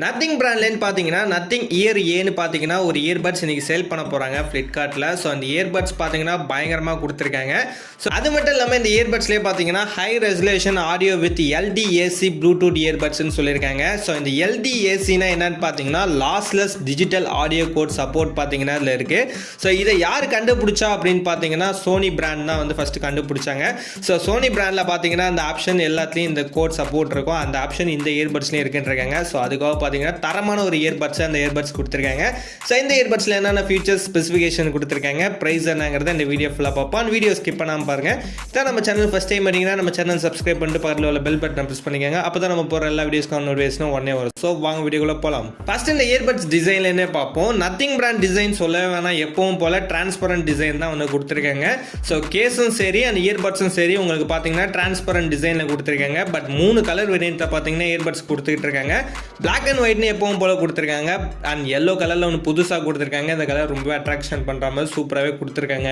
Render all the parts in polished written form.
Nothing பிராண்ட்லேன்னு பார்த்தீங்கன்னா nothing year ஏன்னு பார்த்தீங்கன்னா ஒரு இயர்பட்ஸ் இன்றைக்கி சேல் பண்ண போகிறாங்க ஃப்ளிப்கார்ட்டில். ஸோ அந்த இயர்பட்ஸ் பார்த்தீங்கன்னா பயங்கரமாக கொடுத்துருக்காங்க. ஸோ அது மட்டும் இல்லாமல் இந்த இயர்பட்ஸ்லேயே பார்த்தீங்கன்னா high resolution audio with LDAC Bluetooth இயர்பட்ஸ்ன்னு சொல்லியிருக்காங்க. ஸோ இந்த LDACனா என்னன்னு பார்த்தீங்கன்னா lossless digital audio code support பார்த்தீங்கன்னா இதில் இருக்குது. ஸோ இதை யார் கண்டுபிடிச்சா அப்படின்னு பார்த்தீங்கன்னா சோனி பிராண்ட் தான் வந்து ஃபஸ்ட்டு கண்டுபிடிச்சாங்க. ஸோ சோனி பிராண்டில் பார்த்தீங்கன்னா அந்த ஆப்ஷன் எல்லாத்துலேயும் இந்த கோட் சப்போர்ட் இருக்கும். அந்த ஆப்ஷன் இந்த இயர்பட்ஸ்லேயும் இருக்குன்றாங்க. ஸோ அதுக்காக பார்த்தீங்கன்னா தரமான ஒரு இயர்பட்ஸ் அந்த இயர்பட்ஸ் கொடுத்துருக்காங்க. ஸோ இந்த இயர்பட்ஸில் என்னென்ன ஃபீச்சர்ஸ் ஸ்பெசிஃபிகேஷன் கொடுத்துருக்காங்க, ப்ரைஸ் என்னங்கிறத இந்த வீடியோ ஃபுல்லாக பார்ப்போம். வீடியோ ஸ்கிப் பண்ணாமல் பாருங்கள். இதான் நம்ம சேனல் ஃபஸ்ட் டைம் பண்ணிங்கன்னா நம்ம சேனல் சப்ஸ்கிரைப் பண்ணிட்டு பக்கத்தில் உள்ள பெல் பட்டனை ப்ரெஸ் பண்ணிக்கோங்க. அப்போ தான் நம்ம போகிற எல்லா வீடியோஸ்க்கும் நோட்டிஃபிகேஷனும் உடனே வரும். ஸோ வாங்க வீடியோக்குள்ளே போகலாம். ஃபஸ்ட் இந்த இயர்பட்ஸ் டிசைன்லேயே பார்ப்போம். நத்திங் பிராண்ட் டிசைன் சொல்ல வேணாம், எப்பவும் போல் டிரான்ஸ்பரண்ட் டிசைன் தான் வந்து கொடுத்துருக்காங்க. ஸோ கேஸும் சரி அந்த இயர்பட்ஸும் சரி உங்களுக்கு பார்த்தீங்கன்னா டிரான்ஸ்பரண்ட் டிசைனில் கொடுத்துருக்காங்க. பட் 3 கலர் வேரியண்ட்டில் பார்த்தீங்கன்னா இயர்பட்ஸ் கொடுத்துக்கிட்டு இருக்காங்க. பிளாக் அண்ட் ஒயிட்னு எப்பவும் போல கொடுத்துருக்காங்க. அண்ட் எல்லோ கலரில் ஒன்று புதுசாக கொடுத்துருக்காங்க. இந்த கலர் ரொம்ப அட்ராக்ஷன் பண்ணுற மாதிரி சூப்பராகவே கொடுத்துருக்காங்க.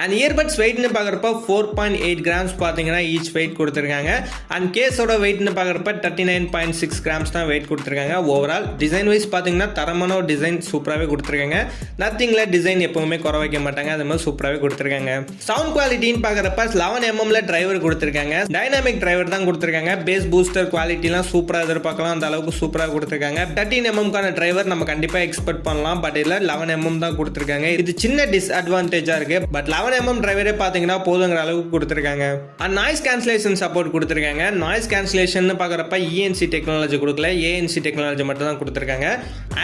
அண்ட் இயர்பட்ஸ் வெயிட்னு பார்க்குறப்ப 4.8 கிராம்ஸ் பார்த்தீங்கன்னா ஈச் வெயிட் கொடுத்துருக்காங்க. அண்ட் கேஸோட வெயிட்னு பார்க்குறப்ப 39.6 கிராம்ஸ் தான் வெயிட் கொடுத்துருக்காங்க. ஓவரால் டிசைன் வைஸ் பார்த்தீங்கன்னா தரமான ஒரு டிசைன் சூப்பராகவே கொடுத்துருக்காங்க. நத்திங்கில் டிசைன் எப்பவுமே குறை வைக்க மாட்டாங்க, அது மாதிரி சூப்பராகவே கொடுத்துருக்காங்க. சவுண்ட் குவாலிட்டின்னு பார்க்குறப்ப 11mm டிரைவர் கொடுத்துருக்காங்க. டைனாமிக் டிரைவர் தான் கொடுத்துருக்காங்க. பேஸ் பூஸ்டர் குவாலிட்டிலாம் சூப்பராக எதிர்பார்க்கலாம், அந்த அளவுக்கு சூப்பராக கொடுத்துருக்காங்க. 13mm டிரைவர் நம்ம கண்டிப்பாக எக்ஸ்பெக்ட் பண்ணலாம். பட் இதில் 11mm தான் கொடுத்துருக்காங்க. இது சின்ன டிஸ்அட்வான்டேஜாக இருக்கு. பட் 11mm டிரைவரே பார்த்தீங்கன்னா போதுங்கிற அளவுக்கு கொடுத்துருக்காங்க. அண்ட் நாய்ஸ் கேன்சலேஷன் சப்போர்ட் கொடுத்துருக்காங்க. நாய்ஸ் கேன்சலேஷன் பார்க்குறப்ப ENC டெக்னாலஜி கொடுக்கல, ANC டெக்னாலஜி மட்டும் தான் கொடுத்துருக்காங்க.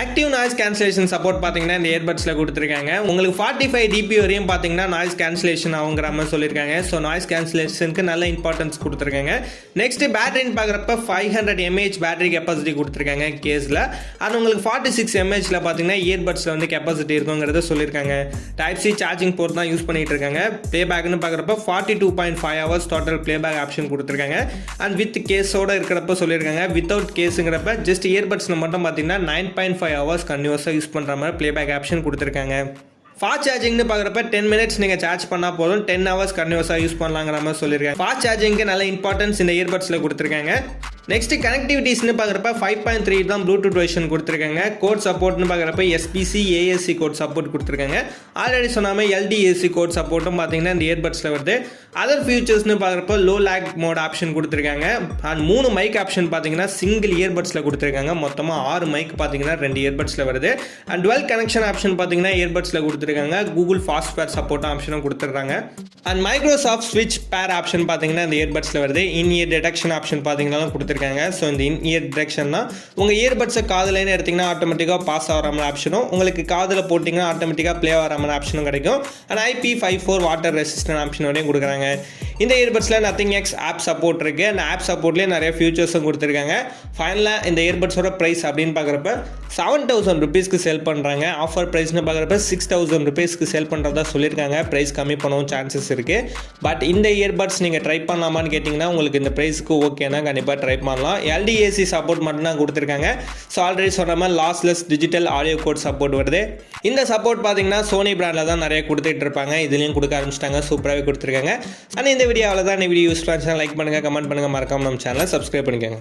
ஆக்டிவ் நாய்ஸ் கேன்சலேஷன் சப்போர்ட் பார்த்தீங்கன்னா இந்த இயர்பட்ஸில் கொடுத்துருக்காங்க. உங்களுக்கு 45 dB வரையும் பார்த்தீங்கன்னா நாய்ஸ் கேன்சலேஷன் ஆகுங்கிற மாதிரி சொல்லியிருக்காங்க. ஸோ நாய்ஸ் கேன்சலேஷனுக்கு நல்ல இம்பார்ட்டன்ஸ் கொடுத்துருக்காங்க. நெக்ஸ்ட் பேட்டரின்னு பார்க்குறப்ப 500 mAh பேட்டரி கெப்பாசிட்டி கொடுத்துருக்காங்க கேஸில். அது உங்களுக்கு 46 mAh பார்த்தீங்கன்னா இயர்பட்ஸில் வந்து கெப்பாசிட்டி இருக்குங்கிறத சொல்லியிருக்காங்க. டைப் சி சார்ஜிங் போர்ட் தான் யூஸ் பண்ணிட்டு இருக்காங்க. ப்ளேபேக்னு பார்க்குறப்ப 42.5 hours டோட்டல் ப்ளேபேக் ஆப்ஷன் கொடுத்துருக்காங்க. அண்ட் வித் கேஸோட இருக்கிறப்ப சொல்லியிருக்காங்க. வித்தவுட் கேஸுங்கிறப்ப ஜஸ்ட் இயர்பட்ஸில் மட்டும் பார்த்தீங்கன்னா 9.5 hours கன்யூஸாக யூஸ் பண்ணுற மாதிரி ப்ளேபேக் ஆப்ஷன் கொடுத்துருக்காங்க. ஃபாஸ்ட் சார்ஜிங்னு பார்க்குறப்ப 10 minutes நீங்கள் சார்ஜ் பண்ணால் போதும், 10 hours கன்யூஸாக யூஸ் பண்ணலாங்கிற மாதிரி சொல்லியிருக்காங்க. ஃபாஸ்ட் சார்ஜிங்க்கு நல்ல இம்பார்ட்டன்ஸ் இந்த இயர்பட்ஸில் கொடுத்துருக்காங்க. நெக்ஸ்ட் கனெக்டிவிட்டிஸ்னு பார்க்குறப்ப 5.3 தான் ப்ளூடூத் வெர்ஷன் கொடுத்துருக்காங்க. கோட் சப்போர்ட்னு பார்க்குறப்ப SPC ASC கோட் சப்போர்ட் கொடுத்துருக்காங்க. ஆல்ரெடி சொன்னாமல் LDAC கோட் சப்போர்ட்டும் பார்த்தீங்கன்னா இந்த இயர்பட்ஸில் வருது. அதர் ஃபியூச்சர்ஸ்னு பார்க்குறப்ப லோ லேக் மோட் ஆப்ஷன் கொடுத்துருக்காங்க. அண்ட் 3 மைக் ஆப்ஷன் பார்த்தீங்கன்னா சிங்கிள் இயர்பட்ஸில் கொடுத்துருக்காங்க. மொத்தமாக 6 மைக் பார்த்தீங்கன்னா 2 இயர்பட்ஸில் வருது. அண்ட் டுவெல் கனெக்ஷன் ஆப்ஷன் பார்த்தீங்கன்னா இயர்பட்ஸில் கொடுத்துருக்காங்க. கூகுள் ஃபாஸ்ட் பேர் சப்போர்ட் ஆப்ஷனும் கொடுத்துருக்காங்க. அண்ட் மைக்ரோசாஃப்ட் ஸ்விட்ச் பேர் ஆப்ஷன் பார்த்தீங்கன்னா இந்த இயர்பட்ஸில் வருது. இன் இயர் டிடெக்ஷன் ஆப்ஷன் பார்த்தீங்கன்னா கொடுத்துருக்காங்க. ஸோ இந்த இன் இயர் டிடெக்ஷன்னா உங்கள் இயர்பட்ஸை காதில்னு எடுத்திங்கன்னா ஆட்டோமேட்டிக்காக பாஸ் ஆகிற மாதிரி ஆப்ஷனும், உங்களுக்கு காதில் போட்டிங்கன்னா ஆட்டோமேட்டிக்காக ப்ளே ஆகிற மாதிரி ஆப்ஷனும் கிடைக்கும். And IP54 water resistant option வரையும் கொடுக்குறாங்க. இந்த இயர்பட்ஸில் நத்திங் எக்ஸ் ஆப் சப்போர்ட் இருக்குது. அந்த ஆப் சப்போர்ட்லேயே நிறைய ஃபியூச்சர்ஸும் கொடுத்துருக்காங்க. ஃபைனலாக இந்த இயர்பட்ஸோட ப்ரைஸ் அப்படின்னு பார்க்குறப்ப 7,000 rupeesக்கு சேல் பண்ணுறாங்க. ஆஃபர் ப்ரைஸ்னு பார்க்குறப்ப 6,000 rupeesக்கு சேல் பண்ணுறதா சொல்லியிருக்காங்க. ப்ரைஸ் கம்மி பண்ணவும் சான்சஸ் இருக்குது. பட் இந்த இயர்பட்ஸ் நீங்கள் ட்ரை பண்ணலாமான்னு கேட்டிங்கன்னா உங்களுக்கு இந்த ப்ரைஸுக்கு ஓகேனா கண்டிப்பாக ட்ரை பண்ணலாம். LDAC சப்போர்ட் மட்டும் தான் கொடுத்துருக்காங்க. ஸோ ஆல்ரெடி சொன்ன மாதிரி lossless digital audio code support வருது. இந்த சப்போர்ட் பார்த்தீங்கன்னா சோனி பிராண்டில் தான் நிறைய கொடுத்துட்டு இருப்பாங்க. இதுலேயும் கொடுக்க ஆரம்பிச்சிட்டாங்க, சூப்பராகவே கொடுத்துருக்காங்க. ஆனால் இந்த வீடியோ அவ்வளோதான். இந்த வீடியோ யூஸ் பண்ணி லைக் பண்ணுங்கள், கமெண்ட் பண்ணுங்கள், மறக்காமல் நம்ம சேனலை சப்ஸ்கிரைப் பண்ணிக்கோங்க.